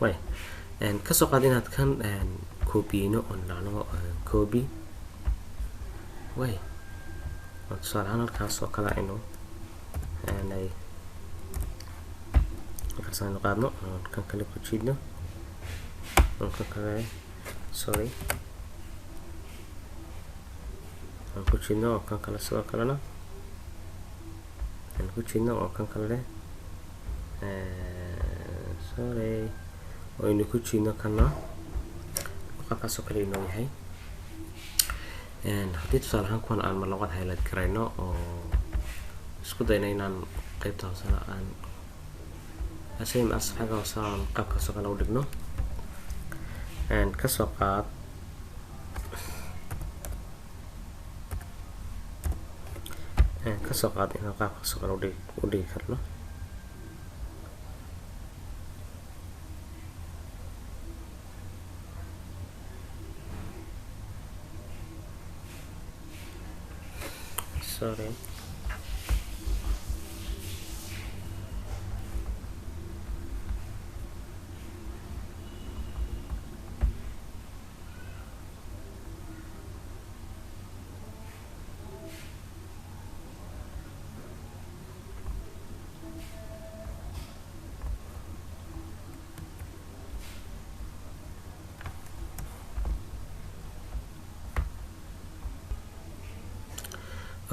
way kasoo qaad inaad kan copyno oo dhacno copy way tusaale ahaan halkaas oo kale inuu ay markaasaan qaadno kan kale ku jiidno kan kale sorry ku jiidno oo kan kale sidoo kalena ku jiidno oo kan kale sorry oo inuu ku jiidno kana qaabkaas oo kale inuu yahay haddii tusaale ahaan kuwan aan mar labaad highlight karayno oo isku dayna inaan qaybta hoosena aan same as xagga hoose aan qaabkaas oo kale u dhigno kasoo qaad inaan qaabkaas oo kale u dhigi karno sorry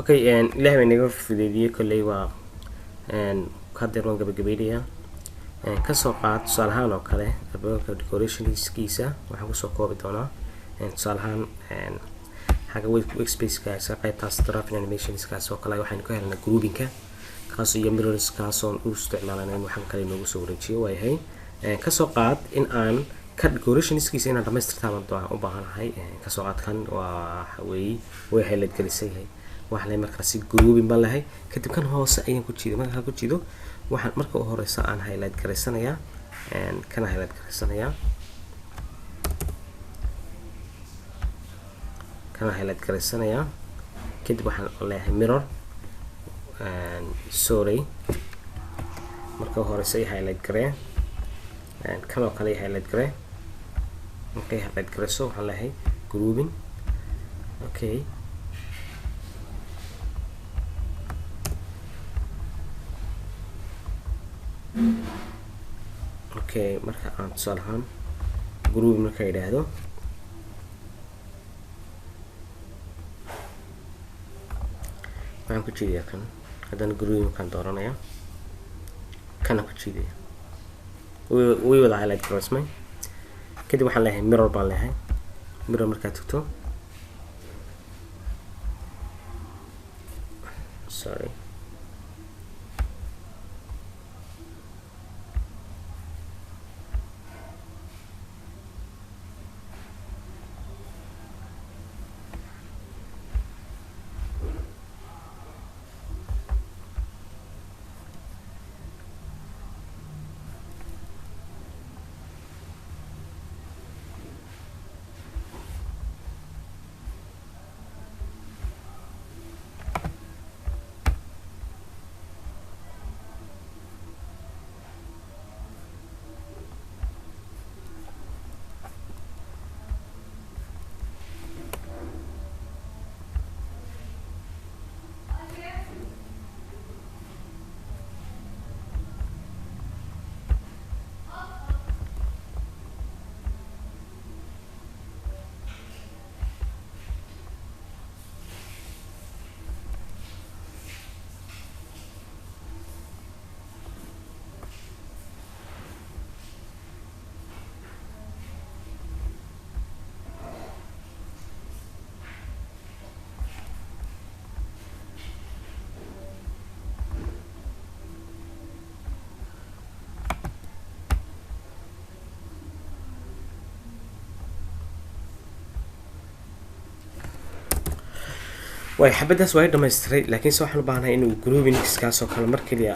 okay ilaahay bay naga fududeeyay kolley waa haddeer waan gabagabaynayaa kasoo qaad tusaale ahaan oo kale albaabka decorationskiisa waxaan kusoo koobi doonaa tusaale ahaan xagga workspace-kaas qaybtaas drafting animationskaas oo kale waxaynu ka helnaa grouping-ka kaas iyo mirrors kaasoon u isticmaalana in waxaan kale inoogu soo wareejiyo waayahay kasoo qaad in aan ka decorationskiisa inaan dhamaystirtaan u baahanahay kasoo qaad kan waa weeye way highlight gelisayahay waxaan leeyahay markaasi grouping baan leeyahay kadib kan hoose ayaan ku jiido markaan ku jiido waxaan marka u horeysa aan highlight garaysanayaa kana highlight garaysanayaa kadib waxaan leeyahay mirror sorry marka u horeysa ay highlight garee kan oo kale ay highlight garee markay highlight garayso waxaan leeyahay grouping okay okay marka aan tusaale ahaan group marka yidhaahdo waxaan ku jiidayaa kan haddana group markaan dooranaya kana ku jiidaya way wada highlight garoysmay kadib waxaan leeyahay mirror baan leeyahay mirror markaad tagto sorry way xabadaas way dhamaystiray laakiin waxaan u baahanahay inuu grouping kaas oo kale markaliya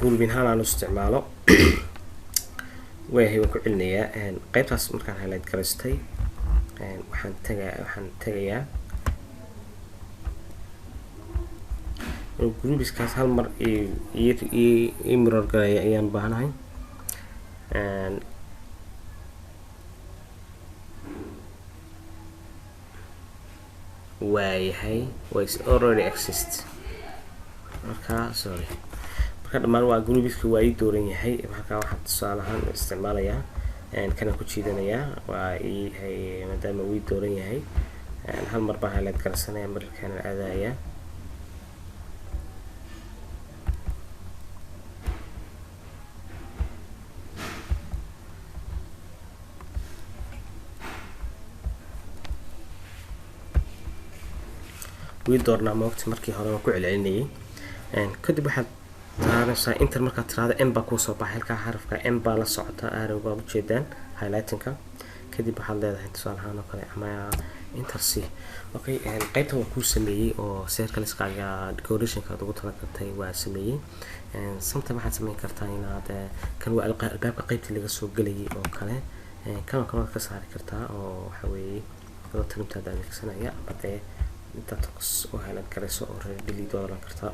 grouping haan aan isticmaalo way ku cilinayaa qaybtaas markaan highlight garaystay waxaan tagayaa groups kaas hal mar mirror galaya ayaan baahanahay waayahay was already exist marka sorry marka dhammaan waa groupiska waa ii dooran yahay marka waxaan tusaale ahaan isticmaalayaa kana ku jiidanayaa waa ii maadaama uu ii dooran yahay hal mar baan highlight garsanaya markaan aadaya doornaa moogta markii hore waan ku celcelinayay kadib waxaad taabanaysaa enter markaad tiraahdo m baa kuusoo baxay halkaa xarafka m baa la socota arrow baa ujeedaan highlightingka kadib waxaad leedahay tusaale ahaan oo kale ama enter c okay qaybtan waa kuu sameeyey oo circleskaga decorationka aad ugu talagaltay waa sameeyey sometime waxaad sameyn kartaa inaad kan waa albaabka qaybtii laga soo gelayay oo kale kan kale ka saari kartaa oo waxa weeye adoo trimtaada adeegsanaya ama dee inta toos oo highlight garayso oo delete dooran kartaa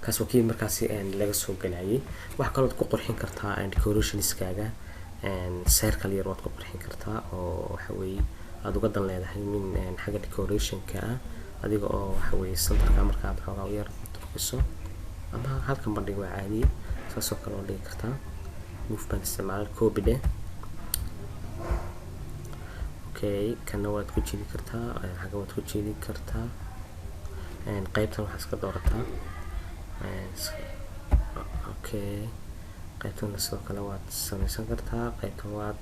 kaas oo kii markaasi laga soo galayay wax kale oo ku qurxin kartaa decorationskaaga circle yar waad ku qurxin kartaa oo waxa weeye aad uga dan leedahay min xagga decorationka adiga oo waxa weeye centerka marka aad xoogaa yar turkiso ama halkan bandhig waa caadi saas oo kale oo dhigi kartaa movement isticmaal copy de okay kana waad ku jiidi kartaa xagga waad ku jiidi kartaa qaybtan waxaad iska doorataa okay qaybtan sidoo kale waad samaysan kartaa qaybtan waad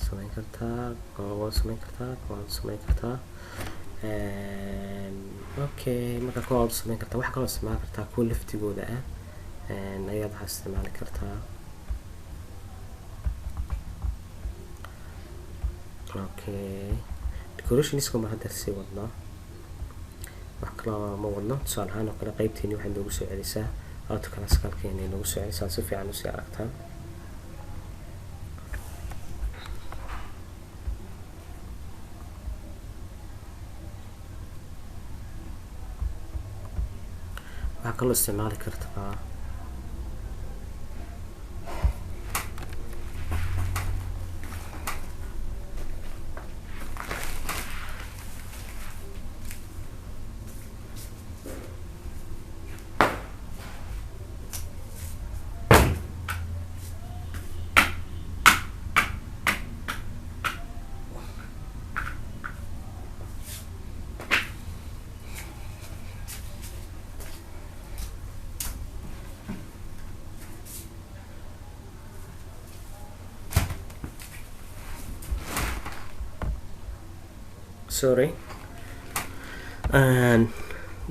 samayn kartaa waad samayn kartaa waad samayn kartaa okay marka waad samayn kartaa wax kale oo isticmaali kartaa kuwa laftigooda ayaad waxaad isticmaali kartaa okay decorationisku ma hadda sii wadnaa wax kale ma wadno tusaale ahaan oo kale qaybteeni waxay noogu soo celisaa autoclassicalkeeni noogu soo celisaa si fiican usii aragtaan waxaa kaloo isticmaali kartaa sorry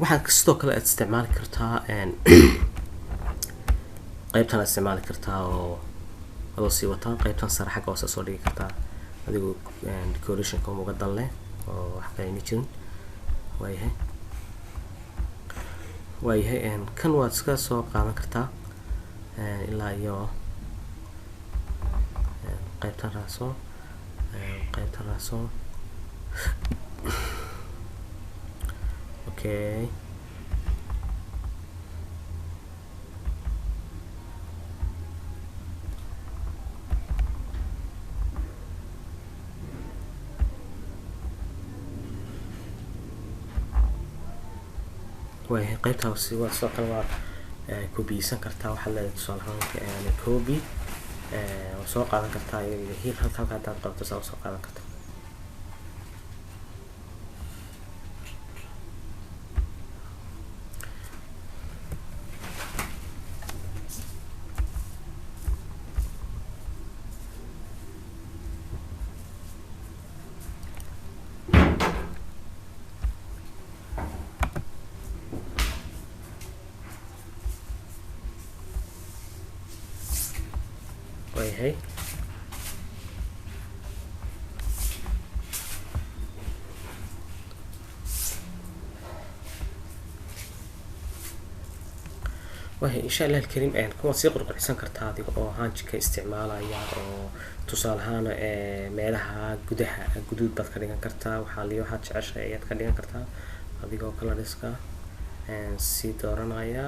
waxaad sidoo kale aad isticmaali kartaa qaybtan aad isticmaali kartaa oo adoo sii wataa qaybtan sare xagga hoose soo dhigi kartaa adigoo decorationka uga dan leh oo wax kale ma jirin waayahay kan waad iska soo qaadan kartaa ilaa iyo qaybtan raaso okay waayahay qaybtaasi waa sidoo kale waa kubiyeysan kartaa waxaad leedahay tusaale ahaan copy oo soo qaadan kartaa hiil halka hadaad qabto saa soo qaadan kartaa waayahay insha Allah الكريم kuwaad sii qurqurxisan kartaa adiga oo hanjika isticmaalaya oo tusaale ahaan meelaha gudaha guduud baad ka dhigan kartaa waxaad jeceshahay ayaad ka dhigan kartaa adigoo kala dhiska sii dooranaya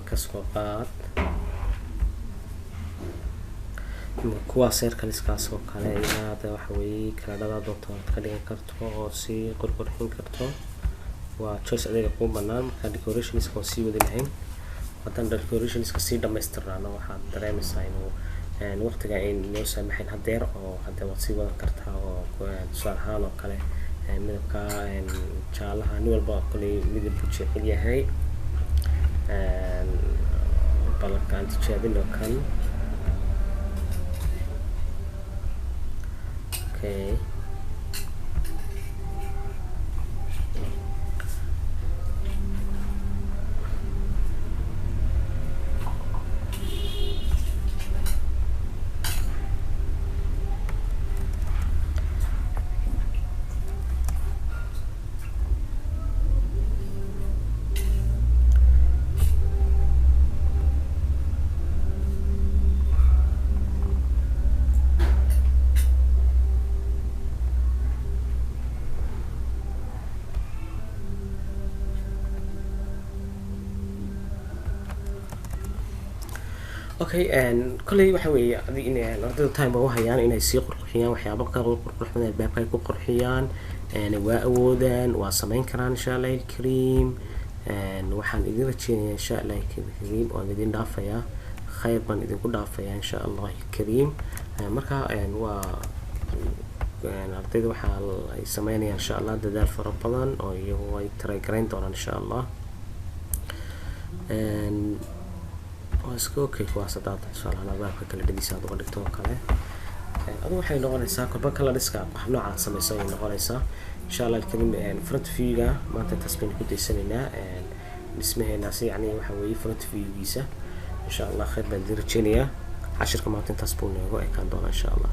kasoo qaad kuwa circleskaas oo kale inaad waxa weeye kaladhada doonto aad ka dhigan karto oo si qurqurxin karto waa choice adiga ku banaan marka decorationska oo sii wadi lahayn haddaan decorationska sii dhamaystirnaano waxaad dareemaysaa inuu waqtiga ay noo saamaxayn hadeer oo hadda waad sii wadan kartaa oo tusaale ahaan oo kale midabka jaalaha nin walba koley midab buu jecel yahay balkaan tijaabino kan okay okay koley waxa weeye adi in ardayda time u hayaan inay sii qurxiyaan waxyaabo ka qurxin albaabka ay ku qurxiyaan waa awoodaan waa sameyn karaan insha Allah kareem waxaan idin rajeynayaa insha Allah kareem oo idin dhaafaya khayr baan idin ku dhaafaya insha Allah kareem marka waa ardayda waxa ay sameynayaan insha Allah dadaal fara badan oo iyagu ay try gareyn doonaan insha Allah okay kuwaas hadaad tusaalahaan albaabka kala dhadiisa aad uga dhigto oo kale adu waxay noqonaysaa kolba kala dhiska wax noocaad samayso ay noqonaysaa insha Allah kareem front view-ga maanta tasbiin ku deysanaynaa dhismaheena si yani waxa weeye front view-giisa insha Allah khayr baan idin rajeynayaa cashirka maanta intaas buu nooga ekaan doonaa insha Allah